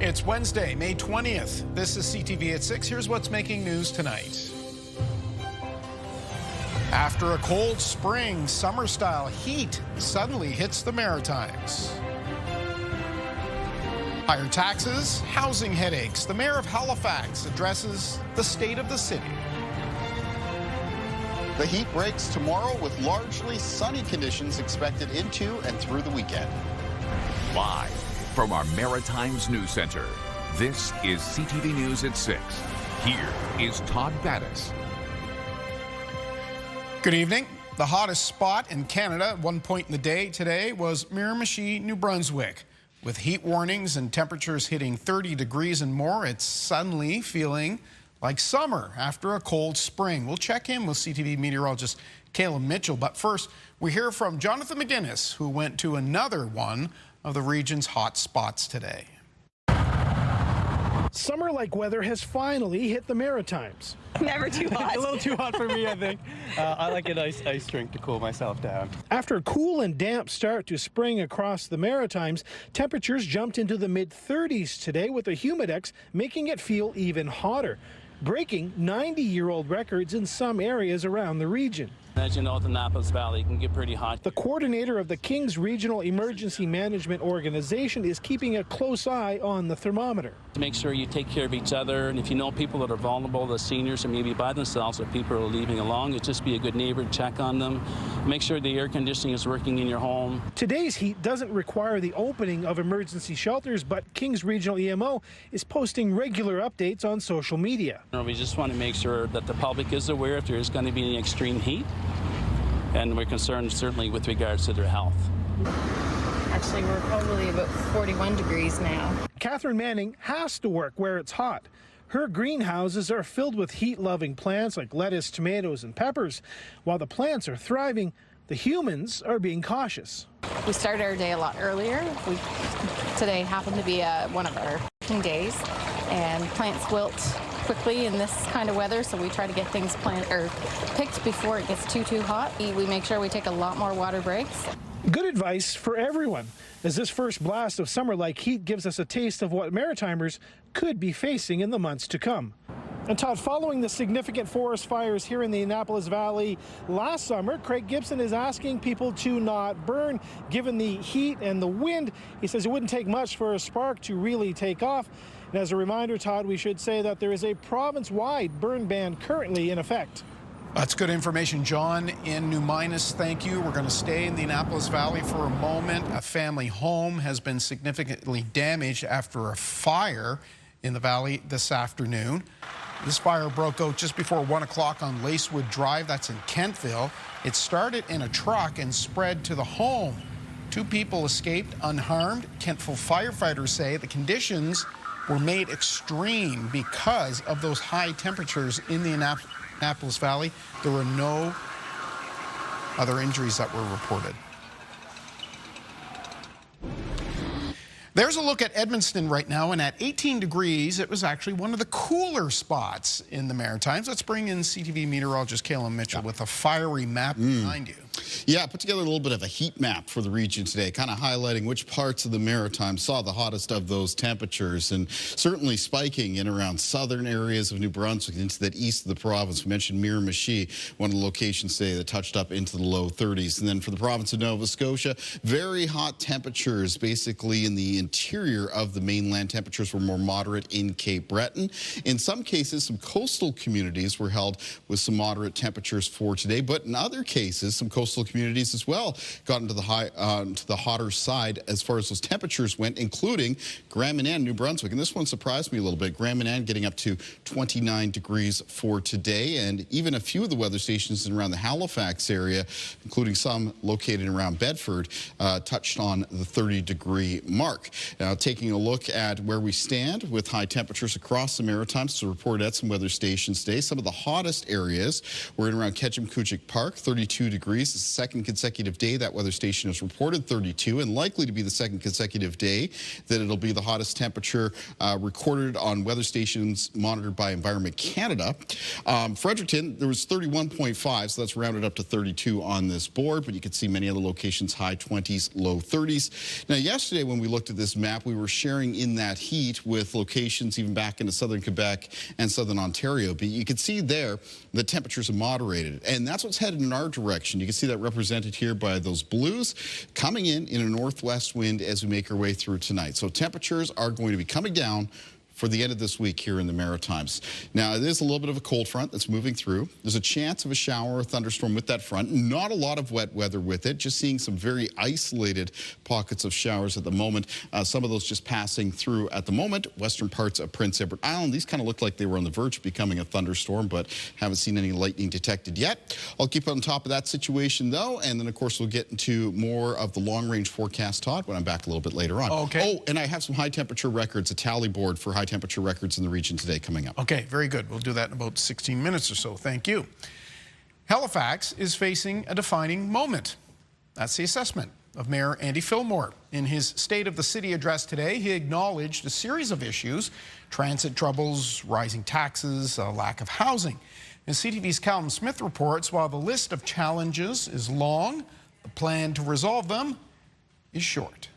It's Wednesday, May 20th. This is CTV at 6. Here's what's making news tonight. After a cold spring, summer-style heat suddenly hits the Maritimes. Higher taxes, housing headaches. The mayor of Halifax addresses the state of the city. The heat breaks tomorrow with largely sunny conditions expected into and through the weekend. Live from our Maritimes News Center, this is CTV News at 6. Here is Todd Battis. Good evening. The hottest spot in Canada at one point in the day today was Miramichi, New Brunswick. With heat warnings and temperatures hitting 30 degrees and more, it's suddenly feeling like summer after a cold spring. We'll check in with CTV meteorologist Kayla Mitchell, but first we hear from Jonathan McGinnis, who went to another one of the region's hot spots today. Summer-like weather has finally hit the Maritimes. Never too hot. A little too hot for me, I think. I like a nice ice drink to cool myself down. After a cool and damp start to spring across the Maritimes, temperatures jumped into the mid-30s today, with the humidex making it feel even hotter, breaking 90-year-old records in some areas around the region. As you know, the Annapolis Valley can get pretty hot. The coordinator of the King's Regional Emergency Management Organization is keeping a close eye on the thermometer. To make sure you take care of each other, and if you know people that are vulnerable, the seniors or maybe by themselves, or people are leaving along, it's just be a good neighbor to check on them. Make sure the air conditioning is working in your home. Today's heat doesn't require the opening of emergency shelters, but King's Regional EMO is posting regular updates on social media. We just want to make sure that the public is aware if there is going to be any extreme heat, and we're concerned certainly with regards to their health. Actually, we're probably about 41 degrees now. Catherine Manning has to work where it's hot. Her greenhouses are filled with heat-loving plants like lettuce, tomatoes, and peppers. While the plants are thriving, the humans are being cautious. We started our day a lot earlier. Today happened to be one of our working days, and plants wilt quickly in this kind of weather, so we try to get things picked before it gets too hot. We make sure we take a lot more water breaks. Good advice for everyone, as this first blast of summer-like heat gives us a taste of what Maritimers could be facing in the months to come. And Todd, following the significant forest fires here in the Annapolis Valley last summer, Craig Gibson is asking people to not burn. Given the heat and the wind, he says it wouldn't take much for a spark to really take off. And as a reminder, Todd, we should say that there is a province-wide burn ban currently in effect. That's good information, John. In New Minas, thank you. We're going to stay in the Annapolis Valley for a moment. A family home has been significantly damaged after a fire in the valley this afternoon. This fire broke out just before 1 o'clock on Lacewood Drive. That's in Kentville. It started in a truck and spread to the home. 2 people escaped unharmed. Kentville firefighters say the conditions were made extreme because of those high temperatures in the Annapolis Valley. There were no other injuries that were reported. There's a look at Edmundston right now, and at 18 degrees, it was actually one of the cooler spots in the Maritimes. Let's bring in CTV meteorologist Kayla Mitchell with a fiery map behind you. Yeah, I put together a little bit of a heat map for the region today, kind of highlighting which parts of the Maritimes saw the hottest of those temperatures, and certainly spiking in around southern areas of New Brunswick into that east of the province. We mentioned Miramichi, one of the locations today that touched up into the low 30s. And then for the province of Nova Scotia, very hot temperatures basically in the interior of the mainland. Temperatures were more moderate in Cape Breton. In some cases, some coastal communities were held with some moderate temperatures for today, but in other cases, some coastal communities as well got into the to the hotter side as far as those temperatures went, including Grand Manan, New Brunswick. And this one surprised me a little bit. Grand Manan getting up to 29 degrees for today, and even a few of the weather stations in around the Halifax area, including some located around Bedford, touched on the 30-degree mark. Now, taking a look at where we stand with high temperatures across the Maritimes, to report at some weather stations today. Some of the hottest areas were in around Ketchum-Kuchik Park, 32 degrees. second consecutive day that weather station has reported 32, and likely to be the second consecutive day that it'll be the hottest temperature recorded on weather stations monitored by Environment Canada. Fredericton, there was 31.5, so that's rounded up to 32 on this board, but you can see many other locations, high 20s, low 30s. Now, yesterday when we looked at this map, we were sharing in that heat with locations even back into southern Quebec and southern Ontario, but you can see there the temperatures are moderated, and that's what's headed in our direction. You can see that represented here by those blues coming in a northwest wind as we make our way through tonight. So temperatures are going to be coming down for the end of this week here in the Maritimes. Now, it is a little bit of a cold front that's moving through. There's a chance of a shower or thunderstorm with that front. Not a lot of wet weather with it, just seeing some very isolated pockets of showers at the moment. Some of those just passing through at the moment. Western parts of Prince Edward Island, these kind of look like they were on the verge of becoming a thunderstorm, but haven't seen any lightning detected yet. I'll keep on top of that situation, though, and then, of course, we'll get into more of the long-range forecast, Todd, when I'm back a little bit later on. Okay. Oh, and I have some high-temperature records, a tally board for high-temperature records in the region today coming up. Okay, very good. We'll do that in about 16 minutes or so. Thank you. Halifax is facing a defining moment. That's the assessment of Mayor Andy Fillmore. In his State of the City address today, he acknowledged a series of issues: transit troubles, rising taxes, a lack of housing. As CTV's Callum Smith reports, while the list of challenges is long, the plan to resolve them is short.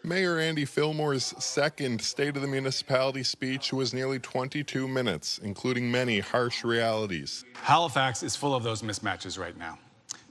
Mayor Andy Fillmore's second State of the Municipality speech was nearly 22 minutes, including many harsh realities. Halifax is full of those mismatches right now.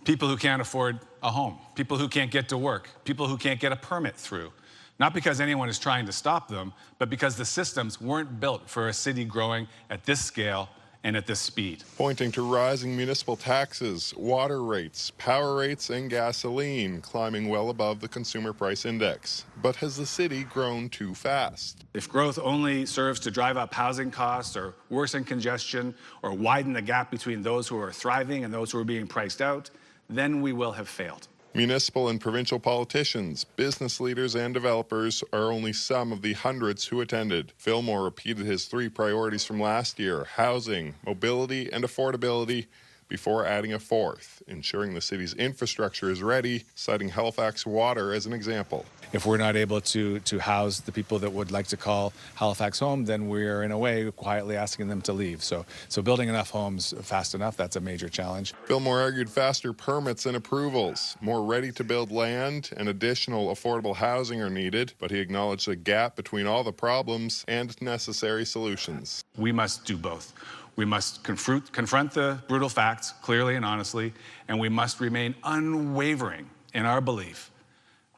People who can't afford a home, people who can't get to work, people who can't get a permit through. Not because anyone is trying to stop them, but because the systems weren't built for a city growing at this scale and at this speed. Pointing to rising municipal taxes, water rates, power rates, and gasoline climbing well above the consumer price index. But has the city grown too fast? If growth only serves to drive up housing costs or worsen congestion or widen the gap between those who are thriving and those who are being priced out, then we will have failed. Municipal and provincial politicians, business leaders, and developers are only some of the hundreds who attended. Fillmore repeated his three priorities from last year: housing, mobility, and affordability, before adding a fourth: ensuring the city's infrastructure is ready, citing Halifax Water as an example. If we're not able to house the people that would like to call Halifax home, then we're in a way quietly asking them to leave. So building enough homes fast enough, that's a major challenge. Fillmore argued faster permits and approvals, more ready-to-build land, and additional affordable housing are needed, but he acknowledged a gap between all the problems and necessary solutions. We must do both. We must confront the brutal facts clearly and honestly, and we must remain unwavering in our belief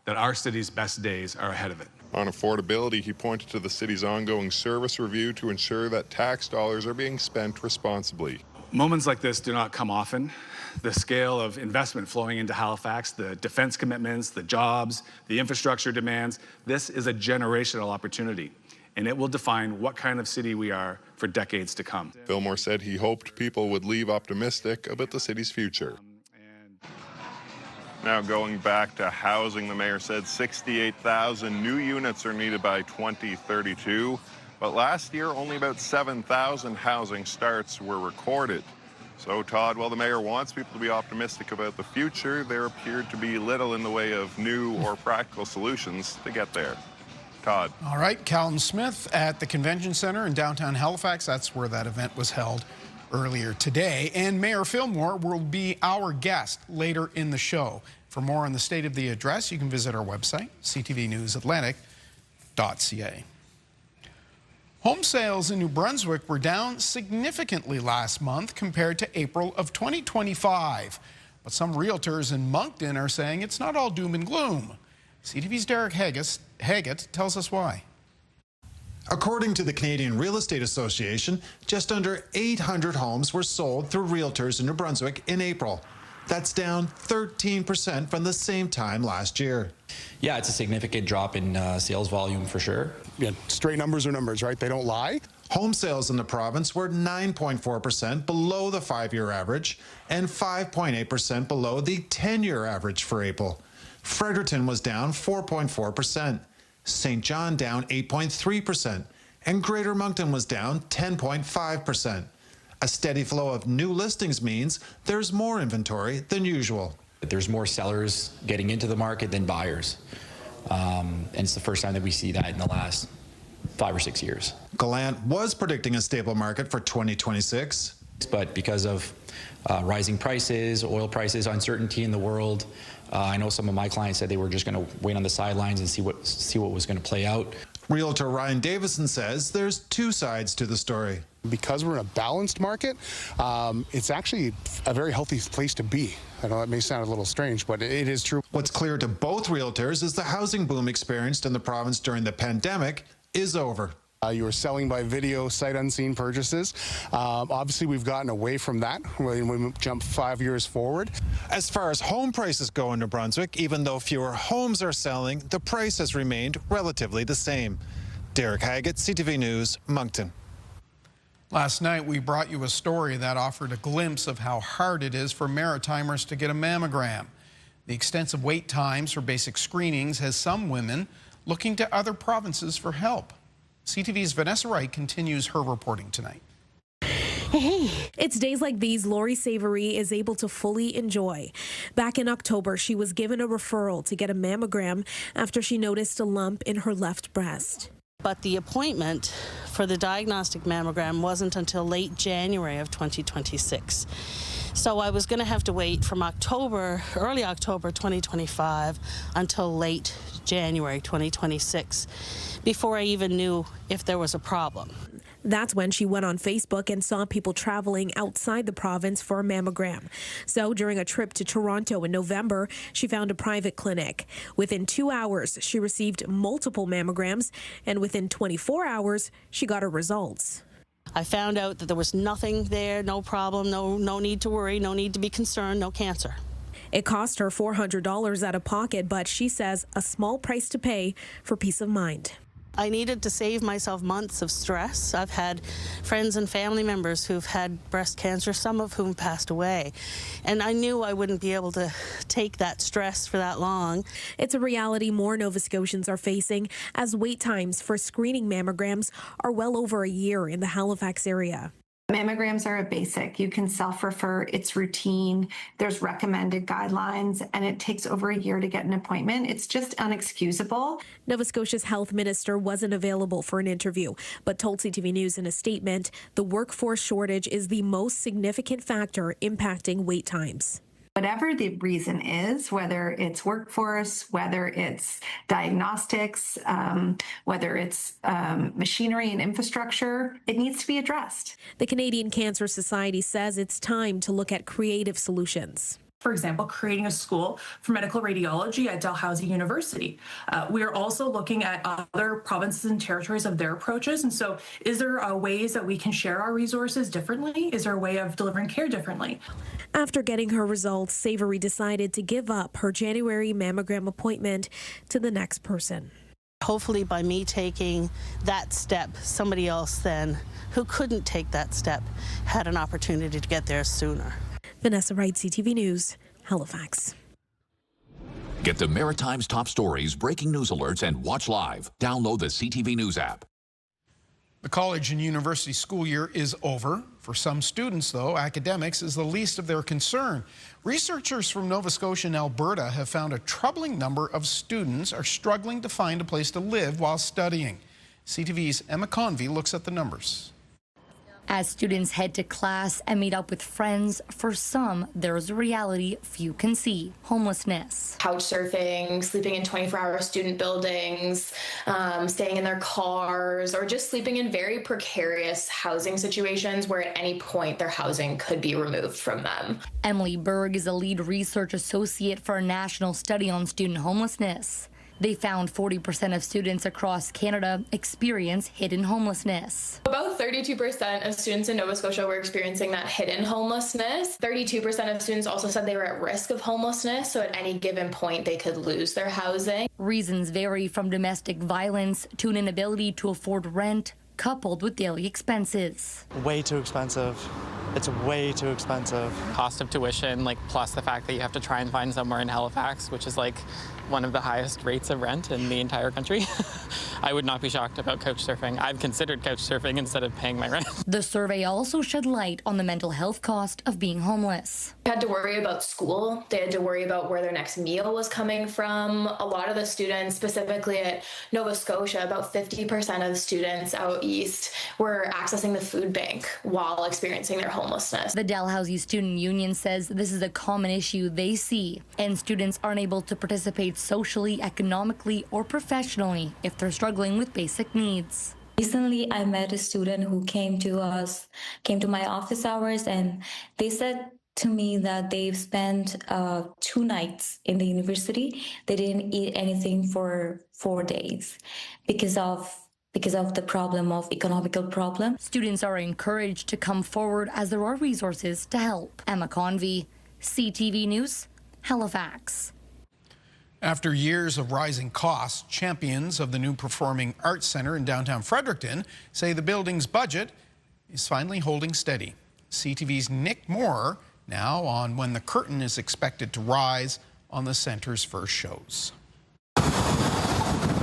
that our city's best days are ahead of it. On affordability, he pointed to the city's ongoing service review to ensure that tax dollars are being spent responsibly. Moments like this do not come often. The scale of investment flowing into Halifax, the defense commitments, the jobs, the infrastructure demands, this is a generational opportunity, and it will define what kind of city we are for decades to come. Fillmore said he hoped people would leave optimistic about the city's future. Now going back to housing, the mayor said 68,000 new units are needed by 2032. But last year, only about 7,000 housing starts were recorded. So, Todd, while the mayor wants people to be optimistic about the future, there appeared to be little in the way of new or practical solutions to get there. Todd. All right, Callum Smith at the Convention Center in downtown Halifax. That's where that event was held earlier today. And Mayor Fillmore will be our guest later in the show. For more on the state of the address, you can visit our website, ctvnewsatlantic.ca. Home sales in New Brunswick were down significantly last month compared to April of 2025. But some realtors in Moncton are saying it's not all doom and gloom. CTV's Derek Haggett tells us why. According to the Canadian Real Estate Association, just under 800 homes were sold through realtors in New Brunswick in April. That's down 13% from the same time last year. Yeah, it's a significant drop in sales volume for sure. Yeah, straight numbers are numbers, right? They don't lie. Home sales in the province were 9.4% below the 5-year average and 5.8% below the 10-year average for April. Fredericton was down 4.4%. St. John down 8.3%, and Greater Moncton was down 10.5%. A steady flow of new listings means there's more inventory than usual. There's more sellers getting into the market than buyers. And it's the first time that we see that in the last 5 or 6 years. Gallant was predicting a stable market for 2026. But because of rising prices, oil prices, uncertainty in the world, I know some of my clients said they were just going to wait on the sidelines and see what was going to play out. Realtor Ryan Davison says there's two sides to the story. Because we're in a balanced market, it's actually a very healthy place to be. I know that may sound a little strange, but it is true. What's clear to both realtors is the housing boom experienced in the province during the pandemic is over. You were selling by video, sight unseen purchases. Obviously, we've gotten away from that when we jump 5 years forward. As far as home prices go in New Brunswick, even though fewer homes are selling, the price has remained relatively the same. Derek Haggett, CTV News, Moncton. Last night, we brought you a story that offered a glimpse of how hard it is for Maritimers to get a mammogram. The extensive wait times for basic screenings has some women looking to other provinces for help. CTV's Vanessa Wright continues her reporting tonight. Hey, it's days like these Lori Savory is able to fully enjoy. Back in October, she was given a referral to get a mammogram after she noticed a lump in her left breast. But the appointment for the diagnostic mammogram wasn't until late January of 2026. So I was going to have to wait from early October 2025 until late January 2026 before I even knew if there was a problem. That's when she went on Facebook and saw people traveling outside the province for a mammogram. So during a trip to Toronto in November, she found a private clinic. Within 2 hours, she received multiple mammograms, and within 24 hours, she got her results. I found out that there was nothing there, no problem, no need to worry, no need to be concerned, no cancer. It cost her $400 out of pocket, but she says a small price to pay for peace of mind. I needed to save myself months of stress. I've had friends and family members who've had breast cancer, some of whom passed away. And I knew I wouldn't be able to take that stress for that long. It's a reality more Nova Scotians are facing as wait times for screening mammograms are well over a year in the Halifax area. Mammograms are a basic. You can self-refer. It's routine. There's recommended guidelines, and it takes over a year to get an appointment. It's just unexcusable. Nova Scotia's health minister wasn't available for an interview, but told CTV News in a statement the workforce shortage is the most significant factor impacting wait times. Whatever the reason is, whether it's workforce, whether it's diagnostics, whether it's machinery and infrastructure, it needs to be addressed. The Canadian Cancer Society says it's time to look at creative solutions. For example, creating a school for medical radiology at Dalhousie University. We are also looking at other provinces and territories of their approaches. And so is there ways that we can share our resources differently? Is there a way of delivering care differently? After getting her results, Savory decided to give up her January mammogram appointment to the next person. Hopefully by me taking that step, somebody else then who couldn't take that step had an opportunity to get there sooner. Vanessa Wright, CTV News, Halifax. Get the Maritime's top stories, breaking news alerts, and watch live. Download the CTV News app. The college and university school year is over. For some students, though, academics is the least of their concern. Researchers from Nova Scotia and Alberta have found a troubling number of students are struggling to find a place to live while studying. CTV's Emma Convey looks at the numbers. As students head to class and meet up with friends, for some, there's a reality few can see: homelessness. Couch surfing, sleeping in 24-hour student buildings, staying in their cars, or just sleeping in very precarious housing situations where at any point their housing could be removed from them. Emily Berg is a lead research associate for a national study on student homelessness. They found 40% of students across Canada experience hidden homelessness. About 32% of students in Nova Scotia were experiencing that hidden homelessness. 32% of students also said they were at risk of homelessness, so at any given point they could lose their housing. Reasons vary from domestic violence to an inability to afford rent, coupled with daily expenses. Way too expensive. It's way too expensive. Cost of tuition, plus the fact that you have to try and find somewhere in Halifax, which is one of the highest rates of rent in the entire country. I would not be shocked about couch surfing. I've considered couch surfing instead of paying my rent. The survey also shed light on the mental health cost of being homeless. They had to worry about school. They had to worry about where their next meal was coming from. A lot of the students, specifically at Nova Scotia, about 50% of the students out east were accessing the food bank while experiencing their homelessness. The Dalhousie Student Union says this is a common issue they see, and students aren't able to participate socially, economically, or professionally if they're struggling with basic needs. Recently, I met a student who came to my office hours, and they said to me that they've spent 2 nights in the university. They didn't eat anything for 4 days because of the problem of economical problem. Students are encouraged to come forward as there are resources to help. Emma Convey, CTV News, Halifax. After years of rising costs, champions of the new Performing Arts Centre in downtown Fredericton say the building's budget is finally holding steady. CTV's Nick Moore now on when the curtain is expected to rise on the centre's first shows.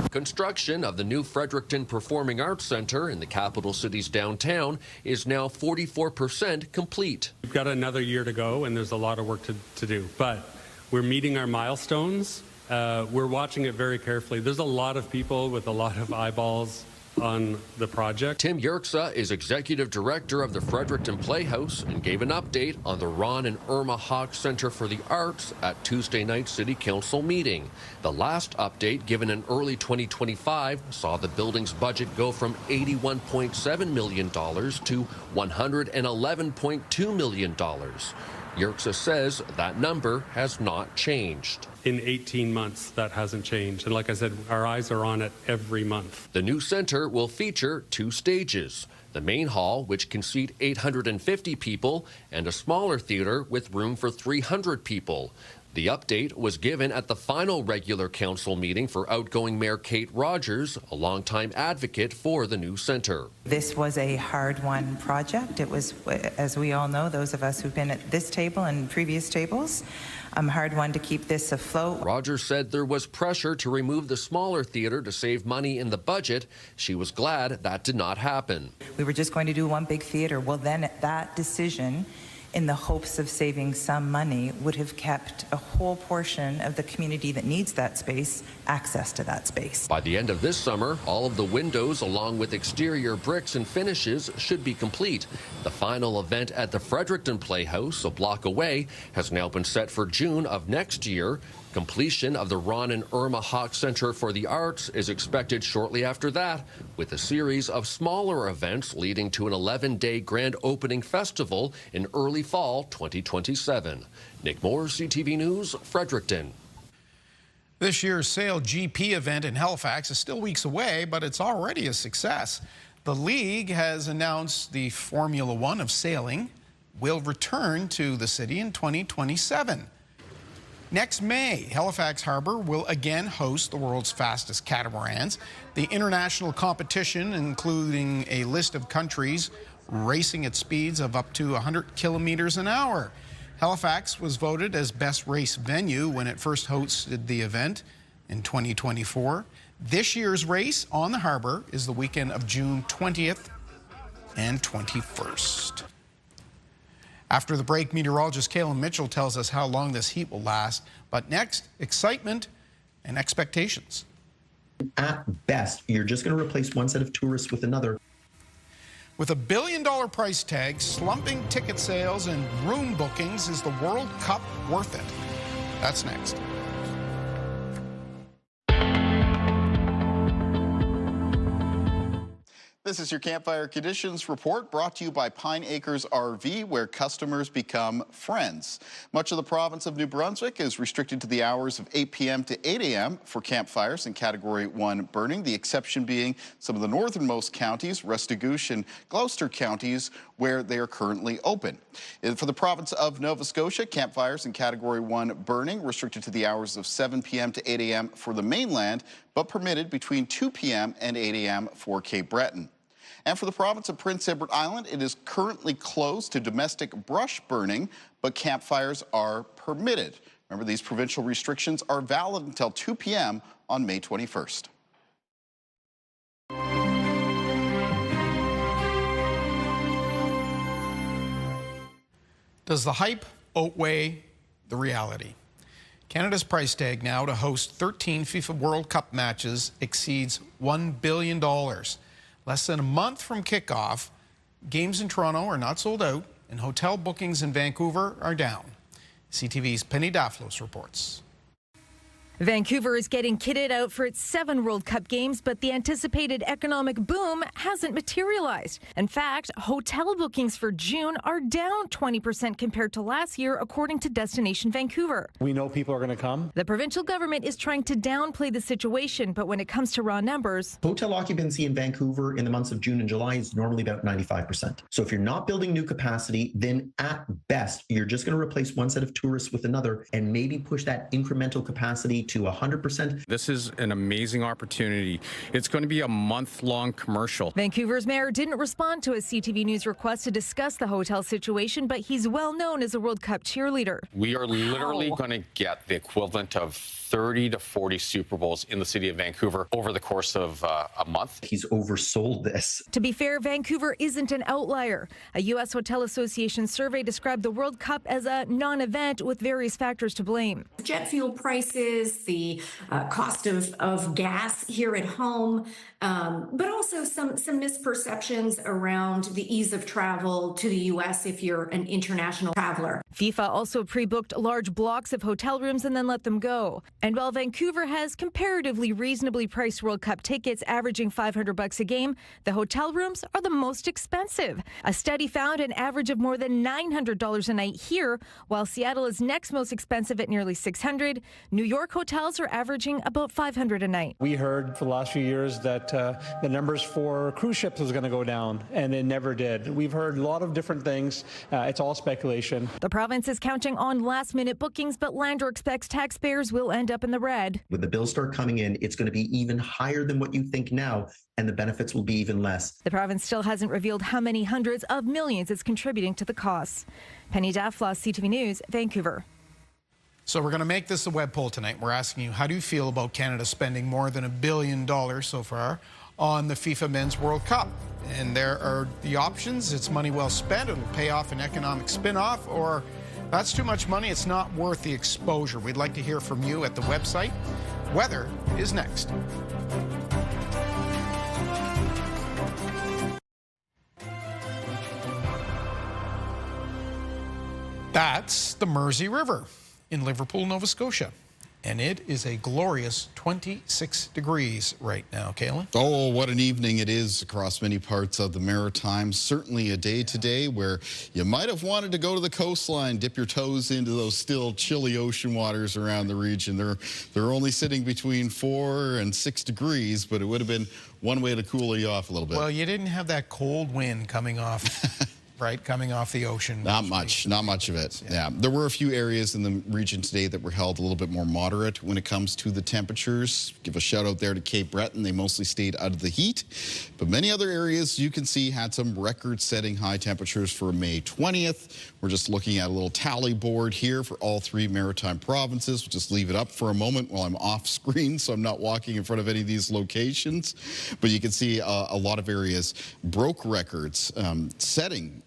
Construction of the new Fredericton Performing Arts Centre in the capital city's downtown is now 44% complete. We've got another year to go, and there's a lot of work to do, but we're meeting our milestones. We're watching it very carefully. There's a lot of people with a lot of eyeballs on the project. Tim Yerxa is executive director of the Fredericton Playhouse and gave an update on the Ron and Irma Hawk Center for the Arts at Tuesday night's City Council meeting. The last update, given in early 2025, saw the building's budget go from $81.7 million to $111.2 million. Yerxa says that number has not changed. In 18 months, that hasn't changed. And like I said, our eyes are on it every month. The new center will feature 2 stages. The main hall, which can seat 850 people, and a smaller theater with room for 300 people. The update was given at the final regular council meeting for outgoing Mayor Kate Rogers, a longtime advocate for the new centre. This was a hard-won project. It was, as we all know, those of us who've been at this table and previous tables, hard one to keep this afloat. Rogers said there was pressure to remove the smaller theatre to save money in the budget. She was glad that did not happen. We were just going to do one big theatre. Well, then that decision, in the hopes of saving some money, would have kept a whole portion of the community that needs that space access to that space. By the end of this summer, all of the windows along with exterior bricks and finishes should be complete. The final event at the Fredericton Playhouse, a block away, has now been set for June of next year. Completion of the Ron and Irma Hawk Center for the Arts is expected shortly after that, with a series of smaller events leading to an 11-day grand opening festival in early fall 2027. Nick Moore, CTV News, Fredericton. This year's SailGP event in Halifax is still weeks away, but it's already a success. The league has announced the Formula One of sailing will return to the city in 2027. Next May, Halifax Harbour will again host the world's fastest catamarans. The international competition, including a list of countries racing at speeds of up to 100 kilometers an hour. Halifax was voted as best race venue when it first hosted the event in 2024. This year's race on the harbour is the weekend of June 20th and 21st. After the break, meteorologist Kayla Mitchell tells us how long this heat will last. But next, excitement and expectations. At best, you're just going to replace one set of tourists with another. With $1 billion price tag, slumping ticket sales, and room bookings, is the World Cup worth it? That's next. This is your Campfire Conditions Report, brought to you by Pine Acres RV, where customers become friends. Much of the province of New Brunswick is restricted to the hours of 8 p.m. to 8 a.m. for campfires in Category 1 burning, the exception being some of the northernmost counties, Restigouche and Gloucester counties, where they are currently open. For the province of Nova Scotia, campfires in Category 1 burning restricted to the hours of 7 p.m. to 8 a.m. for the mainland, but permitted between 2 p.m. and 8 a.m. for Cape Breton. And for the province of Prince Edward Island, it is currently closed to domestic brush burning, but campfires are permitted. Remember, these provincial restrictions are valid until 2 p.m. on May 21st. Does the hype outweigh the reality? Canada's price tag now to host 13 FIFA World Cup matches exceeds $1 billion. Less than a month from kickoff, games in Toronto are not sold out, and hotel bookings in Vancouver are down. CTV's Penny Daflos reports. Vancouver is getting kitted out for its 7 World Cup games, but the anticipated economic boom hasn't materialized. In fact, hotel bookings for June are down 20% compared to last year, according to Destination Vancouver. We know people are going to come. The provincial government is trying to downplay the situation, but when it comes to raw numbers, hotel occupancy in Vancouver in the months of June and July is normally about 95%. So if you're not building new capacity, then at best, you're just going to replace one set of tourists with another and maybe push that incremental capacity to 100%. This is an amazing opportunity. It's going to be a month-long commercial. Vancouver's mayor didn't respond to a CTV News request to discuss the hotel situation, but he's well known as a World Cup cheerleader. We are literally going to get the equivalent of 30 to 40 Super Bowls in the city of Vancouver over the course of a month. He's oversold this. To be fair, Vancouver isn't an outlier. A U.S. Hotel Association survey described the World Cup as a non-event with various factors to blame. Jet fuel prices, the cost of gas here at home, but also some misperceptions around the ease of travel to the U.S. if you're an international traveler. FIFA also pre-booked large blocks of hotel rooms and then let them go. And while Vancouver has comparatively reasonably priced World Cup tickets averaging $500 a game, the hotel rooms are the most expensive. A study found an average of more than $900 a night here, while Seattle is next most expensive at nearly $600. New York hotels are averaging about $500 a night. We heard for the last few years that the numbers for cruise ships was going to go down, and it never did. We've heard a lot of different things. It's all speculation. The province is counting on last-minute bookings, but Lander expects taxpayers will end up in the red. When the bills start coming in, it's going to be even higher than what you think now, and the benefits will be even less. The province still hasn't revealed how many hundreds of millions it's contributing to the costs. Penny Daflos, CTV News, Vancouver. So we're going to make this a web poll tonight. We're asking you, how do you feel about Canada spending more than $1 billion so far on the FIFA Men's World Cup? And there are the options. It's money well spent. It'll pay off an economic spin-off, or that's too much money. It's not worth the exposure. We'd like to hear from you at the website. Weather is next. That's the Mersey River in Liverpool, Nova Scotia. And it is a glorious 26 degrees right now, Kalen. Oh, what an evening it is across many parts of the Maritimes. Certainly a day today where you might have wanted to go to the coastline, dip your toes into those still chilly ocean waters around the region. They're only sitting between 4 and 6 degrees, but it would have been one way to cool you off a little bit. Well, you didn't have that cold wind coming off. Right, coming off the ocean. Not much of it. Yeah, there were a few areas in the region today that were held a little bit more moderate when it comes to the temperatures. Give a shout out there to Cape Breton. They mostly stayed out of the heat. But many other areas, you can see, had some record-setting high temperatures for May 20th. We're just looking at a little tally board here for all 3 maritime provinces. We'll just leave it up for a moment while I'm off screen, so I'm not walking in front of any of these locations. But you can see a lot of areas broke records, setting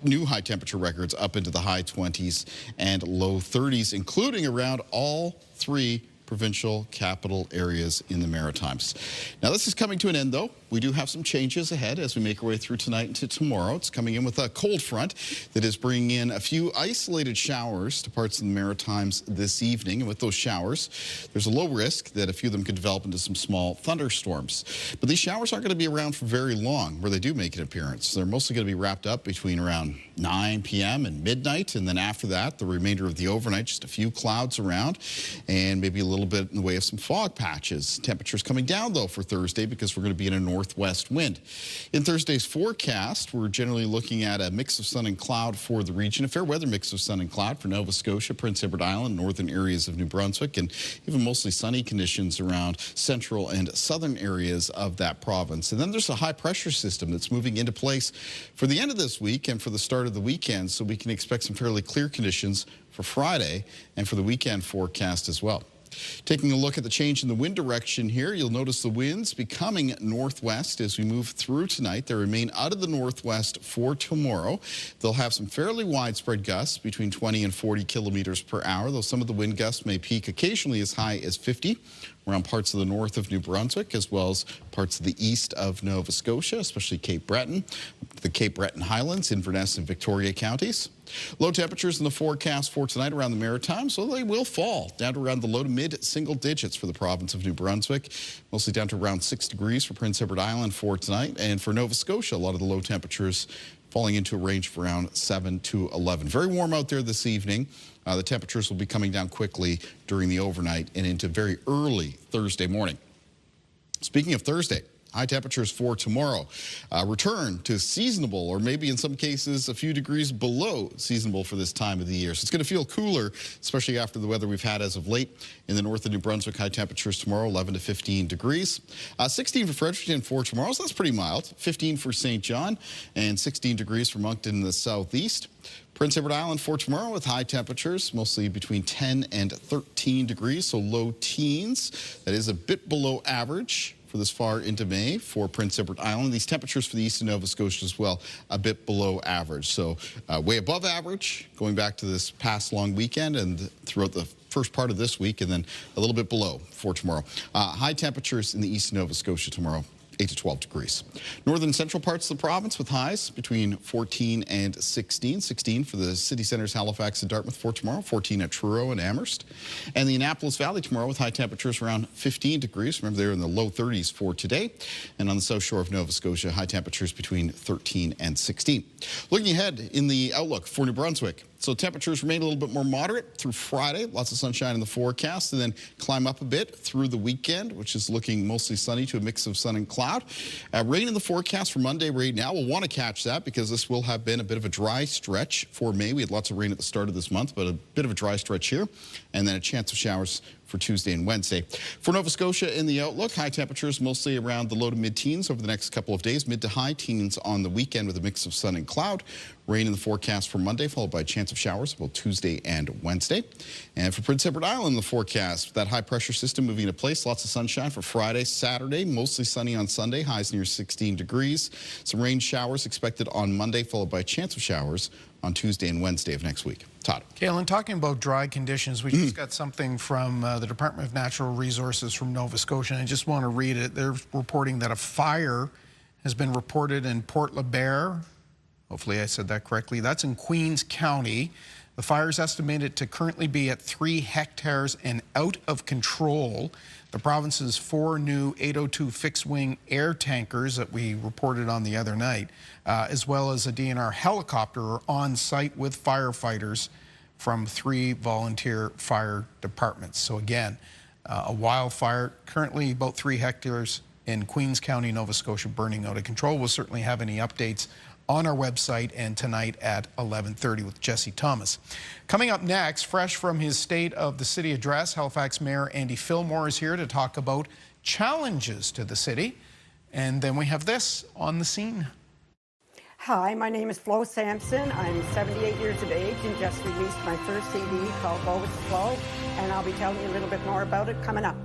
new high temperature records up into the high 20s and low 30s, including around all 3 provincial capital areas in the Maritimes. Now, this is coming to an end, though. We do have some changes ahead as we make our way through tonight into tomorrow. It's coming in with a cold front that is bringing in a few isolated showers to parts of the Maritimes this evening. And with those showers, there's a low risk that a few of them could develop into some small thunderstorms. But these showers aren't going to be around for very long where they do make an appearance. They're mostly going to be wrapped up between around 9 p.m. and midnight. And then after that, the remainder of the overnight, just a few clouds around and maybe a little bit in the way of some fog patches. Temperatures coming down, though, for Thursday because we're going to be in a northwest wind. In Thursday's forecast, we're generally looking at a mix of sun and cloud for the region, a fair weather mix of sun and cloud for Nova Scotia, Prince Edward Island, northern areas of New Brunswick, and even mostly sunny conditions around central and southern areas of that province. And then there's a high pressure system that's moving into place for the end of this week and for the start of the weekend, so we can expect some fairly clear conditions for Friday and for the weekend forecast as well. Taking a look at the change in the wind direction here, you'll notice the winds becoming northwest as we move through tonight. They remain out of the northwest for tomorrow. They'll have some fairly widespread gusts between 20 and 40 kilometers per hour, though some of the wind gusts may peak occasionally as high as 50 around parts of the north of New Brunswick, as well as parts of the east of Nova Scotia, especially Cape Breton, the Cape Breton Highlands, Inverness and Victoria counties. Low temperatures in the forecast for tonight around the Maritimes, so they will fall down to around the low to mid single digits for the province of New Brunswick, mostly down to around 6 degrees for Prince Edward Island for tonight. And for Nova Scotia, a lot of the low temperatures falling into a range of around 7 to 11. Very warm out there this evening. The temperatures will be coming down quickly during the overnight and into very early Thursday morning. Speaking of Thursday, high temperatures for tomorrow. Return to seasonable, or maybe in some cases a few degrees below seasonable for this time of the year. So it's going to feel cooler, especially after the weather we've had as of late. In the north of New Brunswick, high temperatures tomorrow, 11 to 15 degrees. 16 for Fredericton for tomorrow, so that's pretty mild. 15 for St. John and 16 degrees for Moncton in the southeast. Prince Edward Island for tomorrow with high temperatures, mostly between 10 and 13 degrees, so low teens. That is a bit below average for this far into May for Prince Edward Island. These temperatures for the east of Nova Scotia as well, a bit below average. So way above average going back to this past long weekend and throughout the first part of this week, and then a little bit below for tomorrow. High temperatures in the east of Nova Scotia tomorrow. 8 to 12 degrees. Northern central parts of the province with highs between 14 and 16. 16 for the city centers, Halifax and Dartmouth for tomorrow. 14 at Truro and Amherst. And the Annapolis Valley tomorrow with high temperatures around 15 degrees. Remember, they're in the low 30s for today. And on the south shore of Nova Scotia, high temperatures between 13 and 16. Looking ahead in the outlook for New Brunswick. So temperatures remain a little bit more moderate through Friday. Lots of sunshine in the forecast, and then climb up a bit through the weekend, which is looking mostly sunny to a mix of sun and cloud. Rain in the forecast for Monday right now. We'll want to catch that because this will have been a bit of a dry stretch for May. We had lots of rain at the start of this month, but a bit of a dry stretch here, and then a chance of showers for Tuesday and Wednesday. For Nova Scotia in the outlook, high temperatures mostly around the low to mid-teens over the next couple of days, mid to high teens on the weekend with a mix of sun and cloud. Rain in the forecast for Monday, followed by a chance of showers both Tuesday and Wednesday. And for Prince Edward Island, the forecast, that high pressure system moving into place, lots of sunshine for Friday, Saturday, mostly sunny on Sunday, highs near 16 degrees. Some rain showers expected on Monday, followed by a chance of showers on Tuesday and Wednesday of next week. Todd. Kaylin, talking about dry conditions, we just got something from the Department of Natural Resources from Nova Scotia, and I just want to read it. They're reporting that a fire has been reported in Port LaBear. Hopefully I said that correctly. That's in Queens County. The fire is estimated to currently be at 3 hectares and out of control. The province's 4 new 802 fixed-wing air tankers that we reported on the other night, as well as a DNR helicopter, are on site with firefighters from 3 volunteer fire departments. So again, a wildfire, currently about 3 hectares in Queens County, Nova Scotia, burning out of control. We'll certainly have any updates on our website and tonight at 11:30 with Jesse Thomas. Coming up next, fresh from his State of the City address, Halifax Mayor Andy Fillmore is here to talk about challenges to the city. And then we have this on the scene. Hi, my name is Flo Samson. I'm 78 years of age and just released my first CD called Go With The Flow, and I'll be telling you a little bit more about it coming up.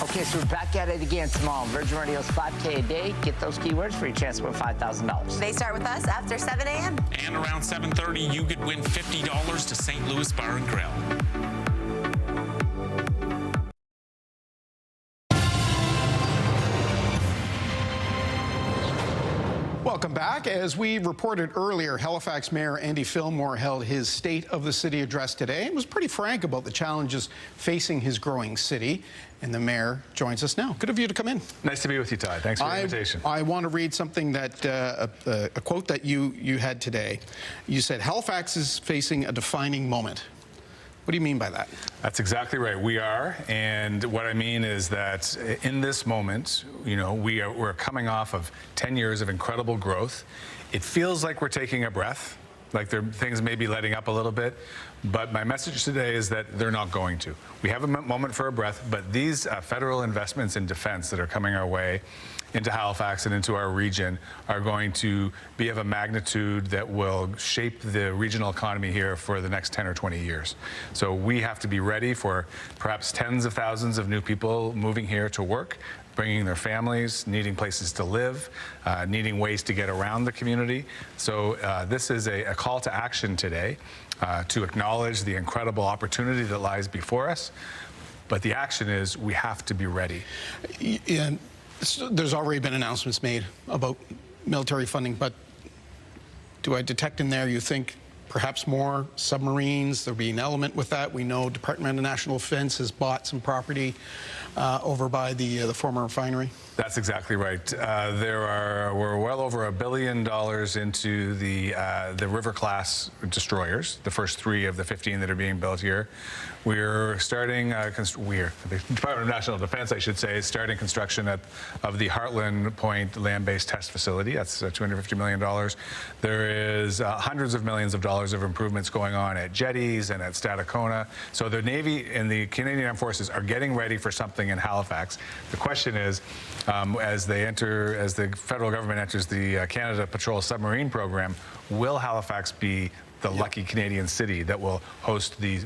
Okay, so we're back at it again tomorrow. Virgin Radio's 5K a day. Get those keywords for your chance to win $5,000. They start with us after 7 a.m. And around 7:30, you could win $50 to St. Louis Bar and Grill. Welcome back. As we reported earlier, Halifax Mayor Andy Fillmore held his State of the City address today and was pretty frank about the challenges facing his growing city. And the mayor joins us now. Good of you to come in. Nice to be with you, Todd. Thanks for the invitation. I want to read something that, a quote that you had today. You said, Halifax is facing a defining moment. What do you mean by that? That's exactly right. We are, and what I mean is that in this moment, you know, we're coming off of 10 years of incredible growth. It feels like we're taking a breath, like things may be letting up a little bit, but my message today is that they're not going to. We have a moment for a breath, but these federal investments in defense that are coming our way into Halifax and into our region are going to be of a magnitude that will shape the regional economy here for the next 10 or 20 years. So we have to be ready for perhaps tens of thousands of new people moving here to work, bringing their families, needing places to live, needing ways to get around the community. So this is a call to action today to acknowledge the incredible opportunity that lies before us. But the action is we have to be ready. And there's already been announcements made about military funding, but do I detect in there you think perhaps more submarines? There'll be an element with that. We know Department of National Defense has bought some property over by the former refinery. That's exactly right. We're well over $1 billion into the River-class destroyers, the first 3 of the 15 that are being built here. We're starting, the Department of National Defense, I should say, is starting construction of the Heartland Point land-based test facility. That's $250 million. There is hundreds of millions of dollars of improvements going on at jetties and at Stadacona. So the Navy and the Canadian Armed Forces are getting ready for something in Halifax. The question is, as the federal government enters the Canada Patrol Submarine Program, will Halifax be the lucky Canadian city that will host the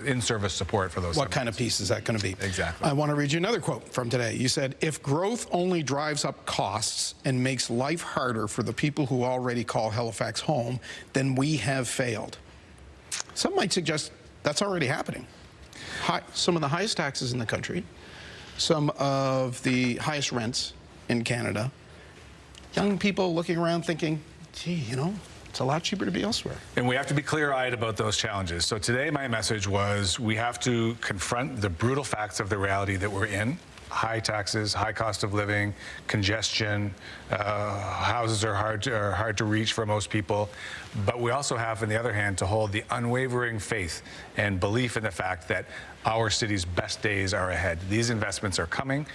in-service support for those? What kind of piece is that going to be? Exactly. I want to read you another quote from today. You said, if growth only drives up costs and makes life harder for the people who already call Halifax home, then we have failed. Some might suggest that's already happening. Some of the highest taxes in the country, some of the highest rents in Canada. Young people looking around thinking, gee, you know, it's a lot cheaper to be elsewhere. And we have to be clear-eyed about those challenges. So today my message was we have to confront the brutal facts of the reality that we're in. High taxes, high cost of living, congestion, houses are hard to reach for most people. But we also have, on the other hand, to hold the unwavering faith and belief in the fact that our city's best days are ahead. These investments are coming.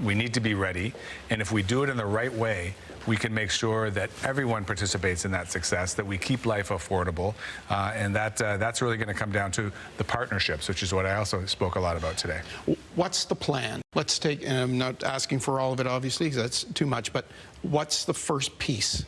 We need to be ready. And if we do it in the right way, we can make sure that everyone participates in that success, that we keep life affordable, and that's really going to come down to the partnerships, which is what I also spoke a lot about today. What's the plan? Let's take, and I'm not asking for all of it, obviously, because that's too much, but what's the first piece?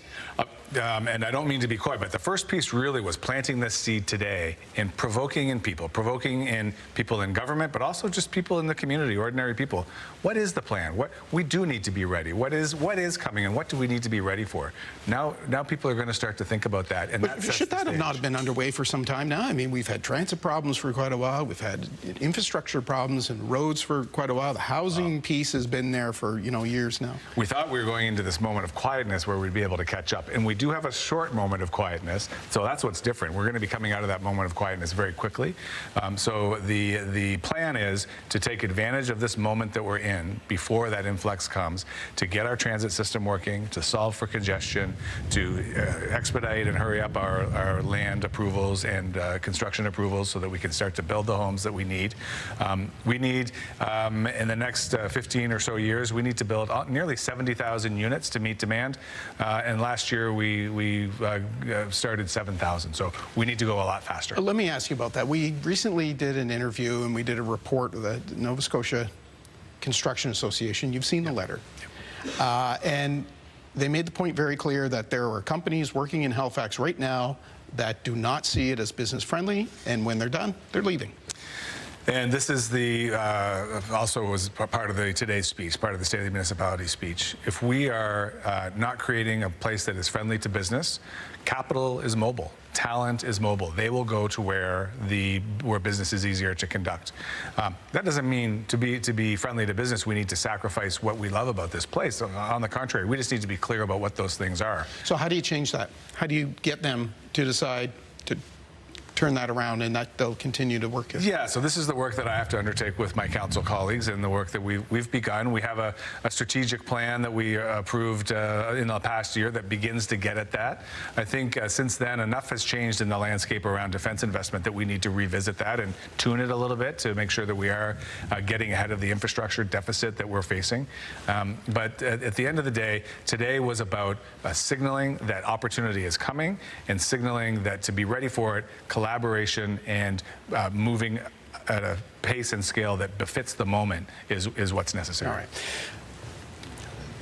And I don't mean to be coy, but the first piece really was planting this seed today and provoking in people in government, but also just people in the community, ordinary people. What is the plan? What we do need to be ready. What is coming, and what do we need to be ready for? Now people are going to start to think about that. And but should that have not been underway for some time now? I mean, we've had transit problems for quite a while. We've had infrastructure problems and roads for quite a while. The housing piece has been there for years now. We thought we were going into this moment of quietness where we'd be able to catch up, and we do have a short moment of quietness, so that's what's different. We're going to be coming out of that moment of quietness very quickly. So the plan is to take advantage of this moment that we're in before that influx comes, to get our transit system working, to solve for congestion, to expedite and hurry up our land approvals and construction approvals so that we can start to build the homes that we need. We need, in the next 15 or so years, we need to build nearly 70,000 units to meet demand, and last year we started 7,000, so we need to go a lot faster. Let me ask you about that. We recently did an interview and we did a report with the Nova Scotia Construction Association. You've seen the letter. And they made the point very clear that there are companies working in Halifax right now that do not see it as business friendly, and when they're done, they're leaving. And this is also was part of today's speech, part of the State of the Municipality speech. If we are not creating a place that is friendly to business, capital is mobile. Talent is mobile. They will go to where business is easier to conduct. That doesn't mean to be friendly to business, we need to sacrifice what we love about this place. On the contrary, we just need to be clear about what those things are. So how do you change that? How do you get them to decide to turn that around and that they'll continue to work it? Yeah, so this is the work that I have to undertake with my council colleagues and the work that we've begun. We have a strategic plan that we approved in the past year that begins to get at that. I think since then enough has changed in the landscape around defense investment that we need to revisit that and tune it a little bit to make sure that we are getting ahead of the infrastructure deficit that we're facing. But at the end of the day, today was about signaling that opportunity is coming and signaling that to be ready for it, collaboration and moving at a pace and scale that befits the moment is what's necessary. All right.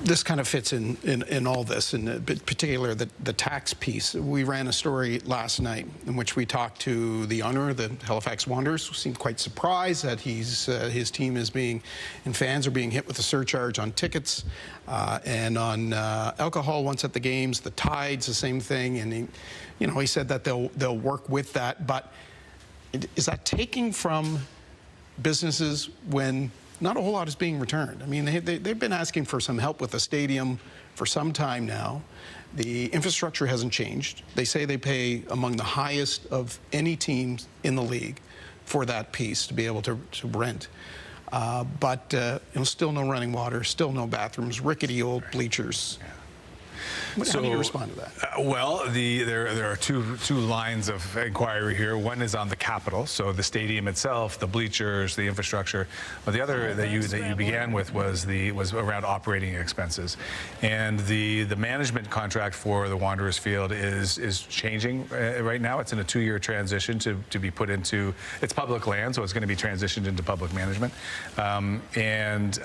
this kind of fits in all this, in particular the tax piece. We ran a story last night in which we talked to the owner of the Halifax Wanderers, who seemed quite surprised that his team is being, and fans are being hit with a surcharge on tickets and on alcohol once at the games. The Tides, the same thing, and he said that they'll work with that. But is that taking from businesses when not a whole lot is being returned? I mean, they've been asking for some help with the stadium for some time now. The infrastructure hasn't changed. They say they pay among the highest of any teams in the league for that piece to be able to rent. But still no running water, still no bathrooms, rickety old bleachers. How do you respond to that? Well, there are two lines of inquiry here. One is on the capital, so the stadium itself, the bleachers, the infrastructure. But the other that you began with was around operating expenses, and the management contract for the Wanderers Field is changing right now. It's in a 2-year transition to be put into, it's public land, so it's going to be transitioned into public management, and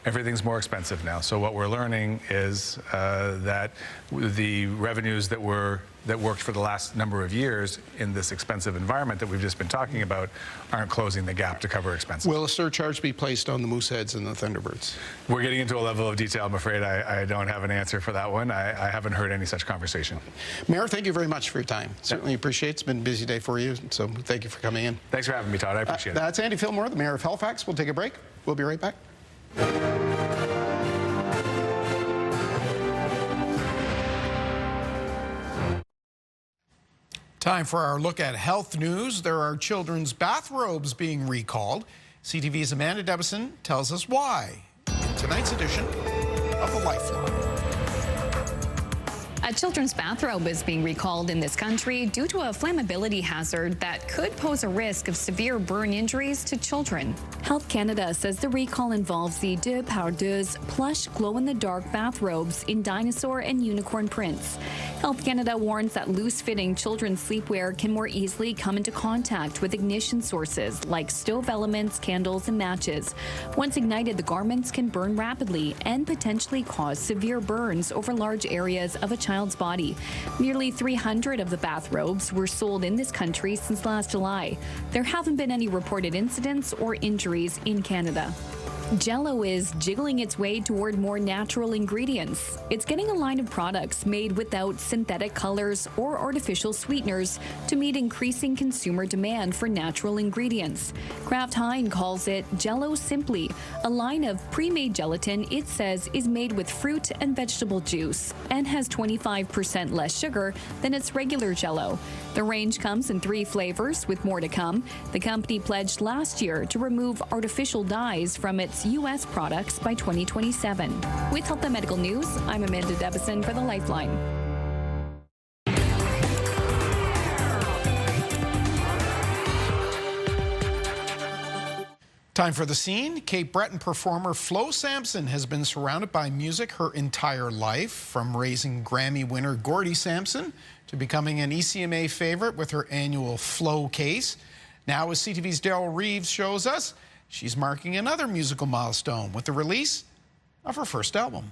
everything's more expensive now. So what we're learning is that the revenues that worked for the last number of years in this expensive environment that we've just been talking about aren't closing the gap to cover expenses. Will a surcharge be placed on the Mooseheads and the Thunderbirds? We're getting into a level of detail, I'm afraid I don't have an answer for that one. I haven't heard any such conversation. Mayor, thank you very much for your time. Certainly appreciate it. It's been a busy day for you, so thank you for coming in. Thanks for having me, Todd. I appreciate it. That's Andy Fillmore, the Mayor of Halifax. We'll take a break. We'll be right back. Time for our look at health news. There are children's bathrobes being recalled. CTV's Amanda Debison tells us why in tonight's edition of The Lifeline. A children's bathrobe is being recalled in this country due to a flammability hazard that could pose a risk of severe burn injuries to children. Health Canada says the recall involves the Deux par Deux plush glow-in-the-dark bathrobes in dinosaur and unicorn prints. Health Canada warns that loose-fitting children's sleepwear can more easily come into contact with ignition sources like stove elements, candles, and matches. Once ignited, the garments can burn rapidly and potentially cause severe burns over large areas of a child's body. Nearly 300 of the bathrobes were sold in this country since last July. There haven't been any reported incidents or injuries in Canada. Jell-O is jiggling its way toward more natural ingredients. It's getting a line of products made without synthetic colors or artificial sweeteners to meet increasing consumer demand for natural ingredients. Kraft Heinz calls it Jell-O Simply, a line of pre-made gelatin it says is made with fruit and vegetable juice and has 25% less sugar than its regular Jell-O. The range comes in 3 flavors, with more to come. The company pledged last year to remove artificial dyes from its U.S. products by 2027. With Health and Medical News, I'm Amanda Debison for The Lifeline. Time for the scene. Cape Breton performer Flo Samson has been surrounded by music her entire life, from raising Grammy winner Gordy Sampson to becoming an ECMA favorite with her annual Flo case. Now, as CTV's Daryl Reeves shows us, she's marking another musical milestone with the release of her first album.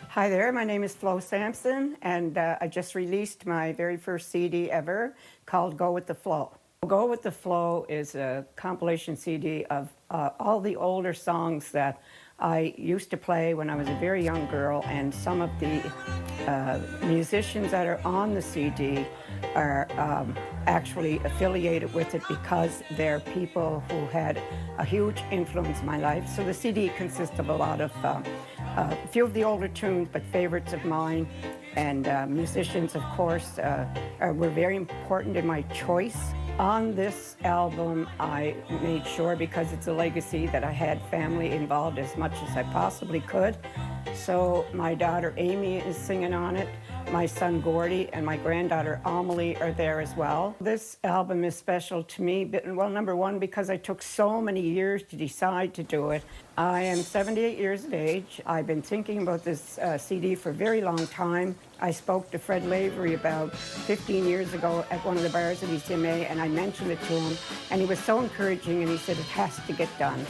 Hi there, my name is Flo Samson, and I just released my very first CD ever called Go With The Flow. Go With The Flow is a compilation CD of all the older songs that I used to play when I was a very young girl, and some of the musicians that are on the CD are actually affiliated with it because they're people who had a huge influence in my life. So the CD consists of a lot of a few of the older tunes, but favorites of mine. And musicians, of course, were very important in my choice. On this album, I made sure, because it's a legacy, that I had family involved as much as I possibly could. So my daughter Amy is singing on it. My son Gordy and my granddaughter Amelie are there as well. This album is special to me, well, number one, because I took so many years to decide to do it. I am 78 years of age. I've been thinking about this CD for a very long time. I spoke to Fred Lavery about 15 years ago at one of the bars at ECMA, and I mentioned it to him, and he was so encouraging, and he said, it has to get done.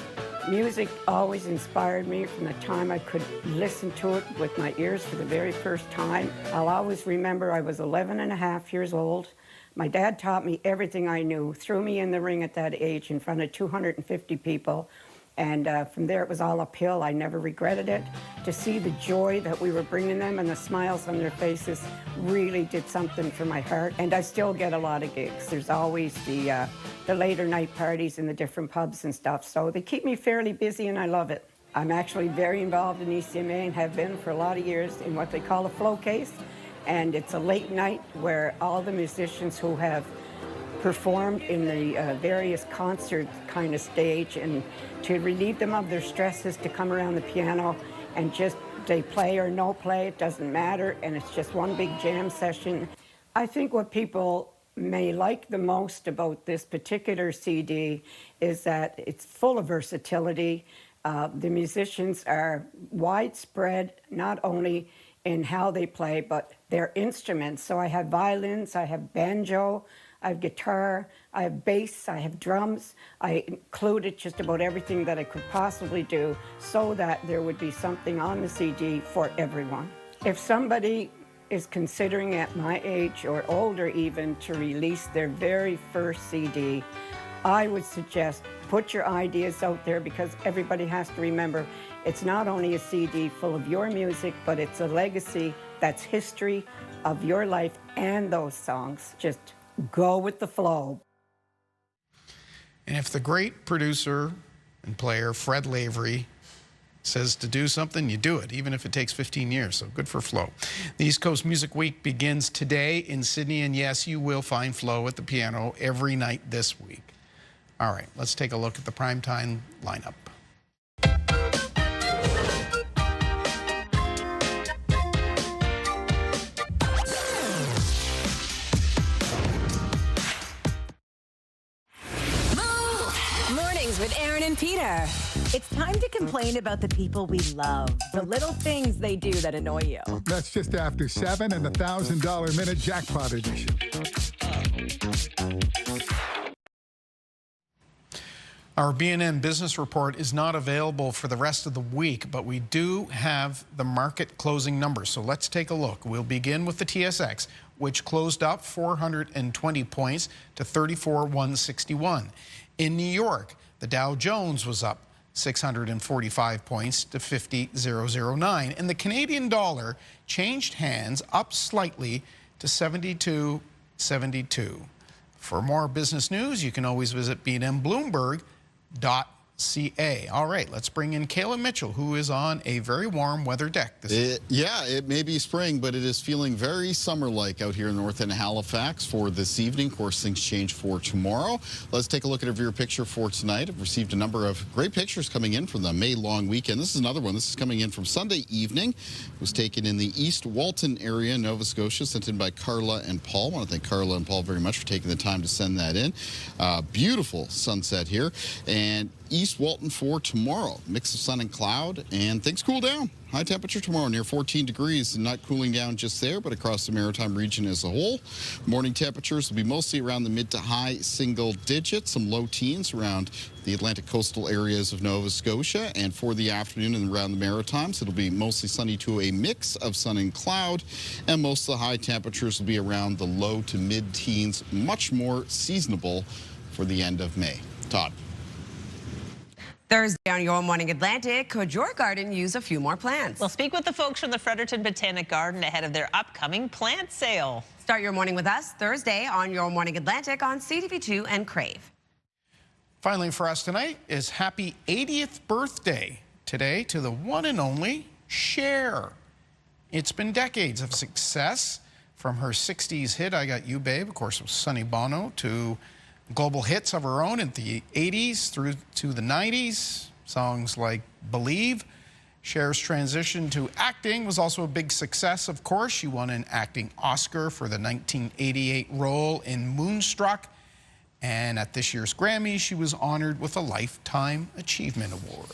Music always inspired me from the time I could listen to it with my ears for the very first time. I'll always remember I was 11 and a half years old. My dad taught me everything I knew, threw me in the ring at that age in front of 250 people. And from there, it was all uphill. I never regretted it. To see the joy that we were bringing them and the smiles on their faces really did something for my heart. And I still get a lot of gigs. There's always the later night parties in the different pubs and stuff. So they keep me fairly busy, and I love it. I'm actually very involved in ECMA and have been for a lot of years in what they call a flow case. And it's a late night where all the musicians who have performed in the various concert kind of stage, and to relieve them of their stresses, to come around the piano and just, they play or no play, it doesn't matter, and it's just one big jam session. I think what people may like the most about this particular CD is that it's full of versatility. The musicians are widespread, not only in how they play, but their instruments. So I have violins, I have banjo, I have guitar, I have bass, I have drums. I included just about everything that I could possibly do so that there would be something on the CD for everyone. If somebody is considering at my age or older even to release their very first CD, I would suggest put your ideas out there, because everybody has to remember it's not only a CD full of your music, but it's a legacy that's history of your life and those songs. Just go with the flow. And if the great producer and player Fred Lavery says to do something, you do it, even if it takes 15 years. So good for Flo. The East Coast Music Week begins today in Sydney, and yes, you will find Flo at the piano every night this week. All right, let's take a look at the primetime lineup. With Aaron and Peter. It's time to complain about the people we love, the little things they do that annoy you. That's just after 7 and the $1,000 minute jackpot edition. Our BNN business report is not available for the rest of the week, but we do have the market closing numbers. So let's take a look. We'll begin with the TSX, which closed up 420 points to 34,161. In New York, the Dow Jones was up 645 points to 50,009. And the Canadian dollar changed hands up slightly to 72.72. For more business news, you can always visit bnmbloomberg.ca. All right, let's bring in Kayla Mitchell, who is on a very warm weather deck. Yeah, it may be spring, but it is feeling very summer-like out here in north end Halifax for this evening. Of course, things change for tomorrow. Let's take a look at a viewer picture for tonight. I've received a number of great pictures coming in from the May long weekend. This is another one. This is coming in from Sunday evening. It was taken in the East Walton area, Nova Scotia, sent in by Carla and Paul. I want to thank Carla and Paul very much for taking the time to send that in. Beautiful sunset here. And East Walton for tomorrow. Mix of sun and cloud, and things cool down. High temperature tomorrow near 14 degrees, and not cooling down just there, but across the Maritime region as a whole. Morning temperatures will be mostly around the mid to high single digits, some low teens around the Atlantic coastal areas of Nova Scotia. And for the afternoon and around the Maritimes, it'll be mostly sunny to a mix of sun and cloud, and most of the high temperatures will be around the low to mid-teens, much more seasonable for the end of May. Todd. Thursday on Your Morning Atlantic, could your garden use a few more plants? We'll speak with the folks from the Fredericton Botanic Garden ahead of their upcoming plant sale. Start your morning with us Thursday on Your Morning Atlantic on CTV2 and Crave. Finally for us tonight is happy 80th birthday today to the one and only Cher. It's been decades of success, from her 60s hit, I Got You Babe, of course, with Sonny Bono, to global hits of her own in the 80s through to the 90s, songs like Believe. Cher's transition to acting was also a big success, of course. She won an acting Oscar for the 1988 role in Moonstruck. And at this year's Grammys, she was honored with a Lifetime Achievement Award.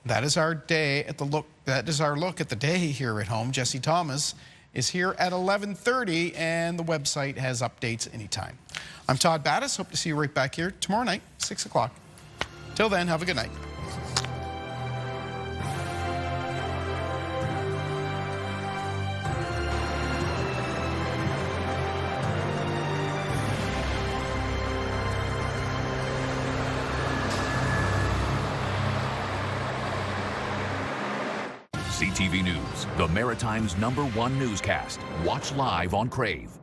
That is our day at the look. That is our look at the day here at home. Jesse Thomas is here at 11:30, and the website has updates anytime. I'm Todd Battis. Hope to see you right back here tomorrow night, 6 o'clock. Till then, have a good night. CTV News, the Maritime's #1 newscast. Watch live on Crave.